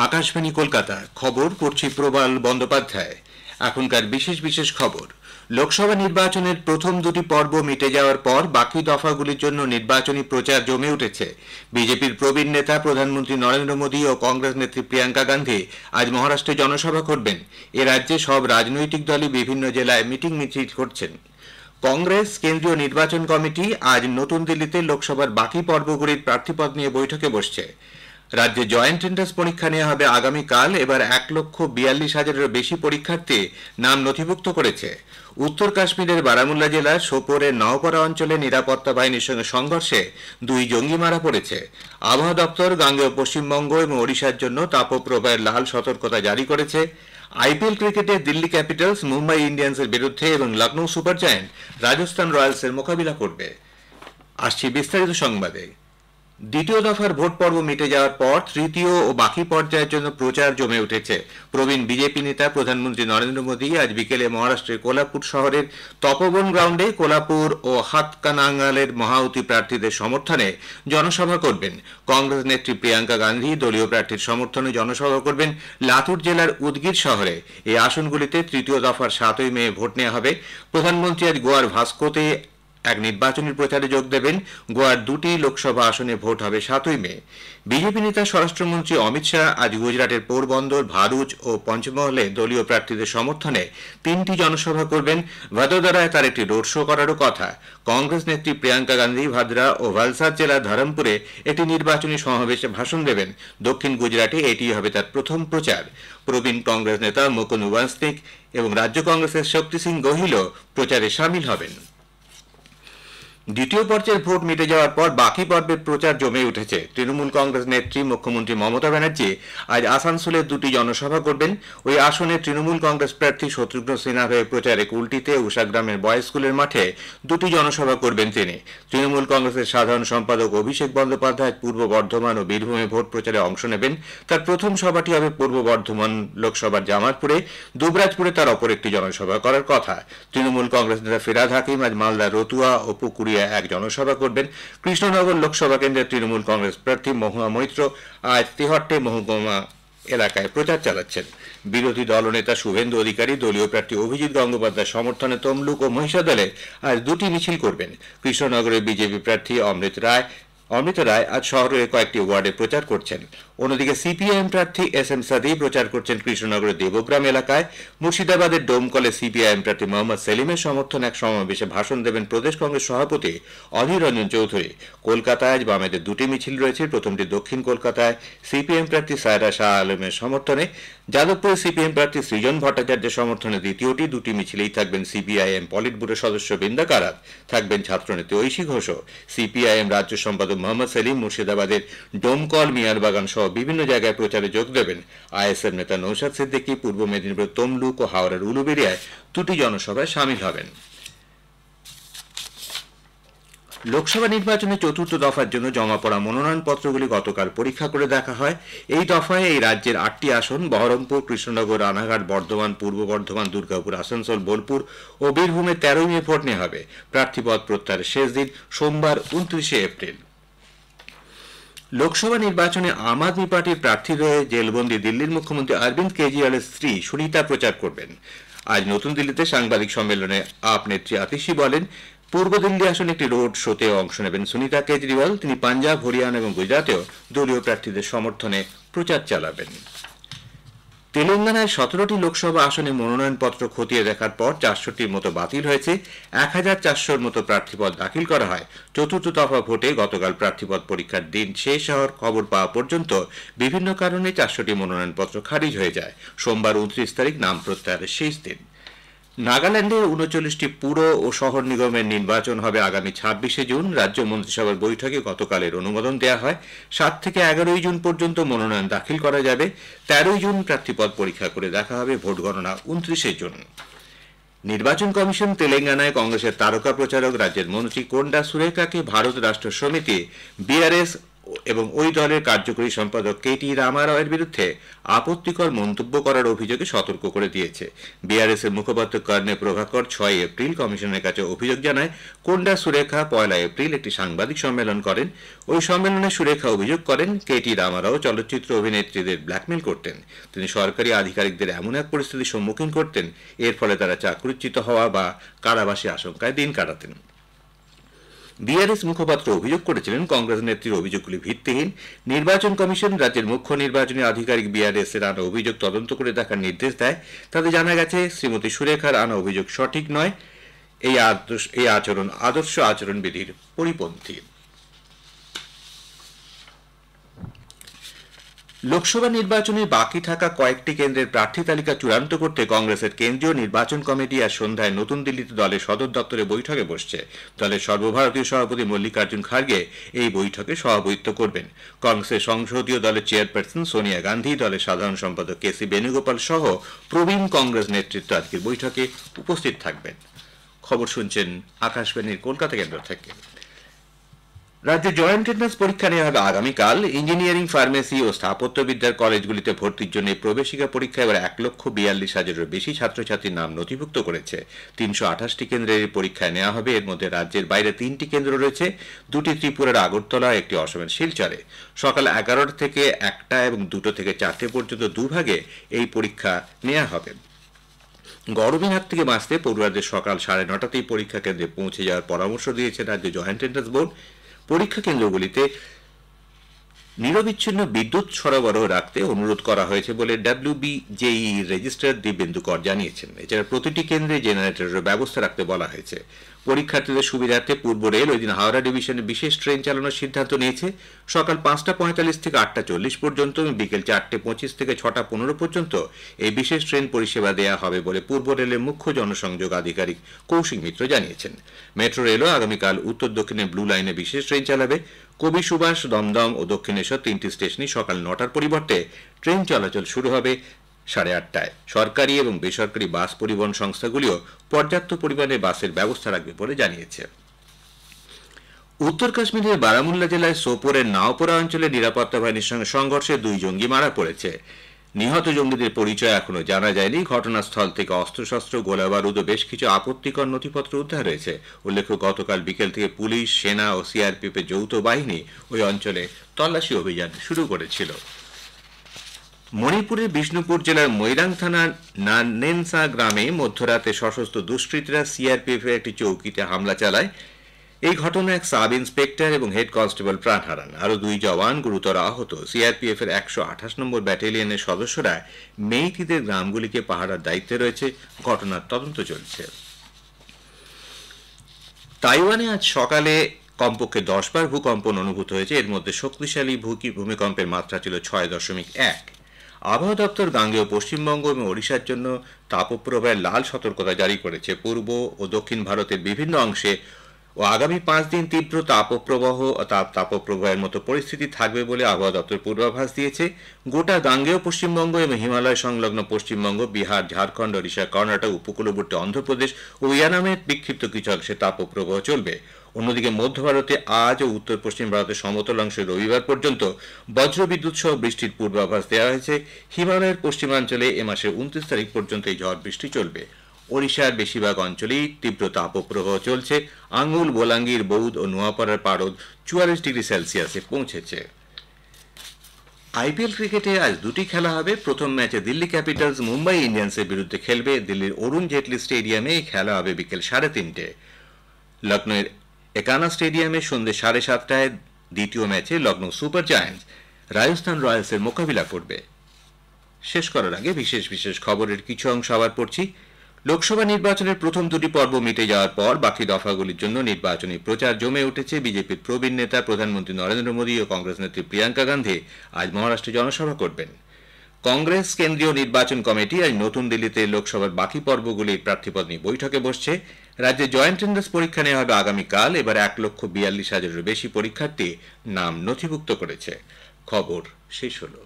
আকাশবাণী কলকাতা, খবর পড়ছি প্রবাল বন্দ্যোপাধ্যায়। এখনকার বিশেষ বিশেষ খবর। লোকসভা নির্বাচনের প্রথম দুটি পর্ব মিটে যাওয়ার পর বাকি দফাগুলির জন্য নির্বাচনী প্রচার জমে উঠেছে। বিজেপির প্রবীণ নেতা প্রধানমন্ত্রী নরেন্দ্র মোদী ও কংগ্রেস নেত্রী প্রিয়াঙ্কা গান্ধী আজ মহারাষ্ট্রে জনসভা করবেন। এ রাজ্যে সব রাজনৈতিক দলই বিভিন্ন জেলায় মিটিং মিছিল করছেন। কংগ্রেস কেন্দ্রীয় নির্বাচন কমিটি আজ নতুন দিল্লিতে লোকসভার বাকি পর্বগুলির প্রার্থীপদ নিয়ে বৈঠকে বসছে। রাজ্যে জয়েন্ট এন্ট্রান্স পরীক্ষা নেওয়া হবে আগামীকাল। এবার 1,42,000-এরও বেশি পরীক্ষার্থী নাম নথিভুক্ত করেছে। উত্তর কাশ্মীরের বারামুল্লা জেলার সোপোরের নওপাড়া অঞ্চলে নিরাপত্তা বাহিনীর সঙ্গে সংঘর্ষে 2 জঙ্গি মারা পড়েছে। আবহাওয়া দপ্তর গাঙ্গেয় পশ্চিমবঙ্গ এবং ওড়িশার জন্য তাপপ্রবাহের লাল সতর্কতা জারি করেছে। আইপিএল ক্রিকেটে দিল্লি ক্যাপিটালস মুম্বাই ইন্ডিয়ান্সের বিরুদ্ধে এবং লখনৌ সুপার জায়ান্ট রাজস্থান রয়্যালসের মোকাবিলা করবে। আসছি বিস্তারিত সংবাদে। দ্বিতীয় দফার ভোট পর্ব মিটে যাওয়ার পর তৃতীয় ও বাকি পর্যায়ের জন্য প্রচার জমে উঠেছে। প্রবীণ বিজেপি নেতা প্রধানমন্ত্রী নরেন্দ্র মোদী আজ বিকেলে মহারাষ্ট্রের কোলাপুর শহরের তপোবন গ্রাউন্ডে কোলাপুর ও হাতকানাঙ্গালের মহাউতি প্রার্থীদের সমর্থনে জনসভা করবেন। কংগ্রেস নেত্রী প্রিয়াঙ্কা গান্ধী দলীয় প্রার্থীর সমর্থনে জনসভা করবেন লাতুর জেলার উদগির শহরে। এই আসনগুলিতে তৃতীয় দফার 7ই মে ভোট নেওয়া হবে। প্রধানমন্ত্রী আজ গোয়ার ভাস্কোতে এক নির্বাচনী প্রচারে যোগ দেবেন। গোয়ার 2টি লোকসভা আসনে ভোট হবে 7ই মে। বিজেপি নেতা স্বরাষ্ট্রমন্ত্রী অমিত শাহ আজ গুজরাটের পোরবন্দর, ভারুচ ও পঞ্চমহলে দলীয় প্রার্থীদের সমর্থনে 3টি জনসভা করবেন। ভাদোদরায় তার একটি রোড শো করারও কথা। কংগ্রেস নেত্রী প্রিয়াঙ্কা গান্ধী ভাদ্রা ও ভালসাদ জেলার ধরমপুরে একটি নির্বাচনী সমাবেশে ভাষণ দেবেন। দক্ষিণ গুজরাটে এটি হবে তার প্রথম প্রচার। প্রবীণ কংগ্রেস নেতা মুকুন্দ ওয়াসনিক এবং রাজ্য কংগ্রেসের শক্তি সিং গোহিলও প্রচারে সামিল হবেন। দ্বিতীয় পর্যায়ের ভোট মিটে যাওয়ার পর বাকি পর্বের প্রচার জমে উঠেছে। তৃণমূল কংগ্রেস নেত্রী মুখ্যমন্ত্রী মমতা ব্যানার্জি আজ আসানসোলে 2টি জনসভা করবেন। ওই আসনে তৃণমূল কংগ্রেস প্রার্থী শত্রুঘ্ন সিনহা হয়ে প্রচারে কুলটিতে উষাগ্রামের বয়েজ স্কুলের মাঠে 2টি জনসভা করবেন তিনি। তৃণমূল কংগ্রেসের সাধারণ সম্পাদক অভিষেক বন্দ্যোপাধ্যায় পূর্ব বর্ধমান ও বীরভূমে ভোট প্রচারে অংশ নেবেন। তার প্রথম সভাটি হবে পূর্ব বর্ধমান লোকসভার জামালপুরে। দুবরাজপুরে তার অপর একটি জনসভা করার কথা। তৃণমূল কংগ্রেস নেতা ফিরহাদ হাকিম আজ মালদার রতুয়া ও পুকুরিয়া এক জনসভা করবেন। কৃষ্ণনগর লোকসভা কেন্দ্রের তৃণমূল কংগ্রেস প্রার্থী মহুয়া মৈত্র আজ তেহট্টে মহকুমা এলাকায় প্রচার চালাচ্ছেন। বিরোধী দলনেতা শুভেন্দু অধিকারী দলীয় প্রার্থী অভিজিৎ গঙ্গোপাধ্যায়ের সমর্থনে তমলুক ও মহিষাদলে আজ 2টি মিছিল করবেন। কৃষ্ণনগরের বিজেপি প্রার্থী অমৃত রায় আজ শহরের কয়েকটি ওয়ার্ডে প্রচার করছেন। অন্যদিকে সিপিআইএম প্রার্থী এস.এম. সাদি প্রচার করছেন কৃষ্ণনগরের দেবগ্রাম এলাকায়। মুর্শিদাবাদের ডোমকলে সিপিআইএম প্রার্থী মোহাম্মদ সেলিমের সমর্থনে এক সমাবেশে ভাষণ দেবেন প্রদেশ কংগ্রেস সভাপতি অধীর রঞ্জন চৌধুরী। কলকাতায় আজ বামেদের 2টি মিছিল রয়েছে। প্রথমটি দক্ষিণ কলকাতায় সিপিএম প্রার্থী সায়রা শাহ আলমের সমর্থনে। যাদবপুরে সিপিএম প্রার্থী সৃজন ভট্টাচার্যের সমর্থনে দ্বিতীয়টি। 2টি মিছিলেই থাকবেন সিপিআইএম পলিট ব্যুরো সদস্য বৃন্দা কারাত, থাকবেন ছাত্রনেত্রী ঐশী ঘোষও। সিপিআইএম রাজ্য সম্পাদক মোহাম্মদ সেলিম মুর্শিদাবাদের ডোমকল, মিয়ারবাগান সহ বিভিন্ন জায়গায় প্রচারে যোগ দেবেন। আইএসএফ নেতা নৌশাদ সিদ্দিকী পূর্ব মেদিনীপুর তমলুক ও হাওড়ার উলুবেড়িয়ায় 2টি জনসভায় সামিল হবেন। লোকসভা নির্বাচনে চতুর্থ দফার জন্য জমা পড়া মনোনয়নপত্রগুলি গতকাল পরীক্ষা করে দেখা হয়। এই দফায় এই রাজ্যের 8টি আসন বহরমপুর, কৃষ্ণনগর, রানাঘাট, বর্ধমান, পূর্ব বর্ধমান, দুর্গাপুর, আসানসোল, বোলপুর ও বীরভূমে 13ই মে ভোট নেওয়া হবে। প্রার্থীপদ প্রত্যাহারের শেষ দিন সোমবার 29শে এপ্রিল। লোকসভা নির্বাচনে আম আদমি পার্টির প্রার্থী হয়ে জেলবন্দি দিল্লির মুখ্যমন্ত্রী অরবিন্দ কেজরিওয়ালের স্ত্রী সুনিতা প্রচার করবেন। আজ নতুন দিল্লিতে সাংবাদিক সম্মেলনে আপ নেত্রী আতিশি বলেন, পূর্ব দিল্লি আসনে একটি রোড শোতে অংশ নেবেন সুনিতা কেজরিওয়াল। তিনি পাঞ্জাব, হরিয়ানা এবং গুজরাটেও দলীয় প্রার্থীদের সমর্থনে প্রচার চালাবেন। তেলেঙ্গানায় 17টি লোকসভা আসনে মনোনয়নপত্র খতিয়ে দেখার পর 400টির মতো বাতিল হয়েছে। 1400-র মতো প্রার্থীপদ দাখিল করা হয়। চতুর্থ দফা ভোটে গতকাল প্রার্থীপদ পরীক্ষার দিন শেষ হওয়ার খবর পাওয়া পর্যন্ত বিভিন্ন কারণে 400টি মনোনয়নপত্র খারিজ হয়ে যায়। সোমবার 29 তারিখ নাম প্রত্যাহারের শেষ দিন। নাগাল্যান্ডের 39টি পুর ও শহর নিগমের নির্বাচন হবে আগামী 26শে জুন। রাজ্য মন্ত্রিসভার বৈঠকে গতকালের অনুমোদন দেওয়া হয়। 7 থেকে 11ই জুন পর্যন্ত মনোনয়ন দাখিল করা যাবে। 13ই জুন প্রার্থীপদ পরীক্ষা করে দেখা হবে। ভোট গণনা 29শে জুন। নির্বাচন কমিশন তেলেঙ্গানায় কংগ্রেসের তারকা প্রচারক রাজ্যের মন্ত্রী কোন্ডা সুরেখাকে ভারত রাষ্ট্র সমিতি বিআরএস এবং ওই দলের কার্যকরী সম্পাদক কেটি রামারাওয়ের বিরুদ্ধে আপত্তিকর মন্তব্য করার অভিযোগে সতর্ক করে দিয়েছে। বিআরএস এর মুখপাত্র কর্ণে প্রভাকর 6 এপ্রিল কমিশনের কাছে অভিযোগ জানায় কোন্ডা সুরেখা 1 এপ্রিল একটি সাংবাদিক সম্মেলন করেন। ওই সম্মেলনে সুরেখা অভিযোগ করেন কেটি রামারাও চলচ্চিত্র অভিনেত্রীদের ব্ল্যাকমেল করতেন। তিনি সরকারি আধিকারিকদের এমন এক পরিস্থিতির সম্মুখীন করতেন এর ফলে তারা চাকরিচ্যুত হওয়া বা কারাবাসী আশঙ্কায় দিন কাটাতেন। বিআরএস মুখপাত্র অভিযোগ করেছিলেন কংগ্রেস নেত্রীর অভিযোগগুলি ভিত্তিহীন। নির্বাচন কমিশন রাজ্যের মুখ্য নির্বাচনী আধিকারিক বিআরএস এর আনা অভিযোগ তদন্ত করে দেখার নির্দেশ দেয়। তাতে জানা গেছে শ্রীমতী সুরেখার আনা অভিযোগ সঠিক নয়, এই আচরণ আদর্শ আচরণবিধির পরিপন্থী। লোকসভা নির্বাচনে বাকি থাকা কয়েকটি কেন্দ্রের প্রার্থী তালিকা চূড়ান্ত করতে কংগ্রেসের কেন্দ্রীয় নির্বাচন কমিটি আজ সন্ধ্যায় নতুন দিল্লিতে দলের সদর দপ্তরে বৈঠকে বসছে। দলের সর্বভারতীয় সভাপতি মল্লিকার্জুন খার্গে এই বৈঠকে সভাপতিত্ব করবেন। কংগ্রেসের সংসদীয় দলের চেয়ারপারসন সোনিয়া গান্ধী, দলের সাধারণ সম্পাদক কেসি বেণুগোপাল সহ প্রবীণ কংগ্রেস নেতৃত্ব আজকের বৈঠকে উপস্থিত থাকবেন। খবর শুনছেন আকাশবাণীর কলকাতা কেন্দ্র থেকে। রাজ্যে জয়েন্ট এন্ট্রান্স পরীক্ষা নেওয়া হবে আগামীকাল। ইঞ্জিনিয়ারিং, ফার্মেসি ও স্থাপত্যবিদ্যার কলেজগুলিতে ভর্তির জন্য প্রবেশিকা পরীক্ষা এবার 1,42,000-এরও বেশি ছাত্রছাত্রীর নাম নথিভুক্ত করেছে। 328টি কেন্দ্রের পরীক্ষায় নেওয়া হবে। এর মধ্যে রাজ্যের বাইরে 3টি কেন্দ্র রয়েছে, 2টি ত্রিপুরার আগরতলা, একটি অসমের শিলচরে। সকাল 11টা থেকে 1টা এবং 2টো থেকে 4টে পর্যন্ত দুভাগে এই পরীক্ষা নেওয়া হবে। গরমের হাত থেকে বাঁচতে পড়ুয়াদের সকাল 9:30তেই পরীক্ষা কেন্দ্রে পৌঁছে যাওয়ার পরামর্শ দিয়েছে রাজ্য জয়েন্ট এন্ট্রান্স বোর্ড। পরীক্ষা কেন্দ্রগুলিতে নিরবিচ্ছিন্ন বিদ্যুৎ সরবরাহ রাখতে অনুরোধ করা হয়েছে বলে WBJE রেজিস্ট্রার দিব্যেন্দু কর জানিয়েছেন। এছাড়া প্রতিটি কেন্দ্রে জেনারেটরের ব্যবস্থা রাখতে বলা হয়েছে। পরীক্ষার্থীদের সুবিধার্থে পূর্ব রেল ওই দিন হাওড়া ডিভিশনে বিশেষ ট্রেন চালানোর সিদ্ধান্ত নিয়েছে। সকাল 5:45 থেকে 8:40 পর্যন্ত এবং বিকেল 4:25 থেকে 6:15 পর্যন্ত এই বিশেষ ট্রেন পরিষেবা দেওয়া হবে বলে পূর্ব রেলের মুখ্য জনসংযোগ আধিকারিক কৌশিক মিত্র জানিয়েছেন। মেট্রো রেলও আগামীকাল উত্তর দক্ষিণে ব্লু লাইনে বিশেষ ট্রেন চালাবে। কবি সুভাষ, দমদম ও দক্ষিণেশ্বর 3টি স্টেশনই সকাল 9টার পরিবর্তে ট্রেন চলাচল শুরু হবে 8:30টায়। সরকারি এবং বেসরকারি বাস পরিবহন সংস্থাগুলিও পর্যাপ্ত পরিমাণে বাসের ব্যবস্থা রাখবে বলে জানিয়েছে। উত্তর কাশ্মীরের বারামুল্লা জেলায় সোপোরের নাওপোরা অঞ্চলে নিরাপত্তা বাহিনীর সঙ্গে সংঘর্ষে 2 জঙ্গি মারা পড়েছে। নিহত জঙ্গিদের পরিচয় এখনো জানা যায়নি। ঘটনাস্থল থেকে অস্ত্রশস্ত্র, গোলাবারুদ ও বেশ কিছু আপত্তিকর নথিপত্র উদ্ধার হয়েছে। উল্লেখ্য, গতকাল বিকেল থেকে পুলিশ, সেনা ও সিআরপিএফ এর যৌথ বাহিনী ওই অঞ্চলে তল্লাশি অভিযান শুরু করেছিল। মণিপুরের বিষ্ণুপুর জেলার মৈরাং থানার নানেনসা গ্রামে মধ্যরাতে সশস্ত্র দুষ্কৃতীরা সিআরপিএফ এর একটি চৌকিতে হামলা চালায়। এই ঘটনায় এক সাব ইন্সপেক্টর এবং হেড কনস্টেবল প্রাণ হারান। আরও 2 জওয়ান গুরুতর আহত। সিআরপিএফ এর 128 নম্বর ব্যাটালিয়নের সদস্যরা মেইতিদের গ্রামগুলিকে পাহারার দায়িত্বে রয়েছে। ঘটনার তদন্ত চলছে। তাইওয়ানে আজ সকালে কমপক্ষে 10 বার ভূকম্পন অনুভূত হয়েছে। এর মধ্যে শক্তিশালী ভূমিকম্পের মাত্রা ছিল 6.1। আবহাওয়া দপ্তর গাঙ্গেয় পশ্চিমবঙ্গ এবং ওড়িশার জন্য তাপপ্রবাহের লাল সতর্কতা জারি করেছে। পূর্ব ও দক্ষিণ ভারতের বিভিন্ন অংশে ও আগামী 5 দিন তীব্র তাপপ্রবাহের মতো পরিস্থিতি থাকবে বলে আবহাওয়া দপ্তর পূর্বাভাস দিয়েছে। গোটা গাঙ্গেয় পশ্চিমবঙ্গ এবং হিমালয় সংলগ্ন পশ্চিমবঙ্গ, বিহার, ঝাড়খণ্ড, ওড়িশা, কর্ণাটক, উপকূলবর্তী অন্ধ্রপ্রদেশ ও ইয়ানামের বিক্ষিপ্ত কিছু অংশে তাপপ্রবাহ চলবে। অন্যদিকে মধ্য ভারতে আজ ও উত্তর পশ্চিম ভারতের সমতল অংশে রবিবার পর্যন্ত বজ্রবিদ্যুৎ সহ বৃষ্টির পূর্বাভাস দেওয়া হয়েছে। হিমালয়ের পশ্চিমাঞ্চলে এ মাসের 29 তারিখ পর্যন্ত এই ঝড় বৃষ্টি চলবে। ওড়িশার বেশিরভাগ অঞ্চলেই তীব্র তাপপ্রবাহ চলছে। আঙ্গুল, বোলাঙ্গীর, বৌদ্ধ ও নোয়াপাড়ার পারদ 44 ডিগ্রি সেলসিয়াসে পৌঁছেছে। আইপিএল ক্রিকেটে আজ 2টি খেলা হবে। প্রথম ম্যাচে দিল্লি ক্যাপিটালস মুম্বাই ইন্ডিয়ান্সের বিরুদ্ধে খেলবে। দিল্লির অরুণ জেটলি স্টেডিয়ামে এই খেলা হবে বিকেল 3:30। লখনৌয়ের একানা স্টেডিয়ামে সন্ধ্যে 7:30টায় দ্বিতীয় ম্যাচে লখনৌ সুপার জায়ান্টস রাজস্থান রয়্যালসের মোকাবিলা করবে। শেষ করার আগে বিশেষ খবরের কিছু অংশ আবার পড়ছি। লোকসভা নির্বাচনের প্রথম 2টি পর্ব মিটে যাওয়ার পর বাকি দফাগুলির জন্য নির্বাচনী প্রচার জমে উঠেছে। বিজেপির প্রবীণ নেতা প্রধানমন্ত্রী নরেন্দ্র মোদী ও কংগ্রেস নেত্রী প্রিয়াঙ্কা গান্ধী আজ মহারাষ্ট্রে জনসভা করবেন। কংগ্রেস কেন্দ্রীয় নির্বাচন কমিটি আজ নতুন দিল্লিতে লোকসভার বাকি পর্বগুলির প্রার্থীপদ নিয়ে বৈঠকে বসছে। রাজ্যে জয়েন্ট এন্ট্রান্স পরীক্ষা নেওয়া হবে আগামীকাল। এবার 1,42,000-এরও বেশি পরীক্ষার্থী নাম নথিভুক্ত করেছে। খবর শেষ হলো।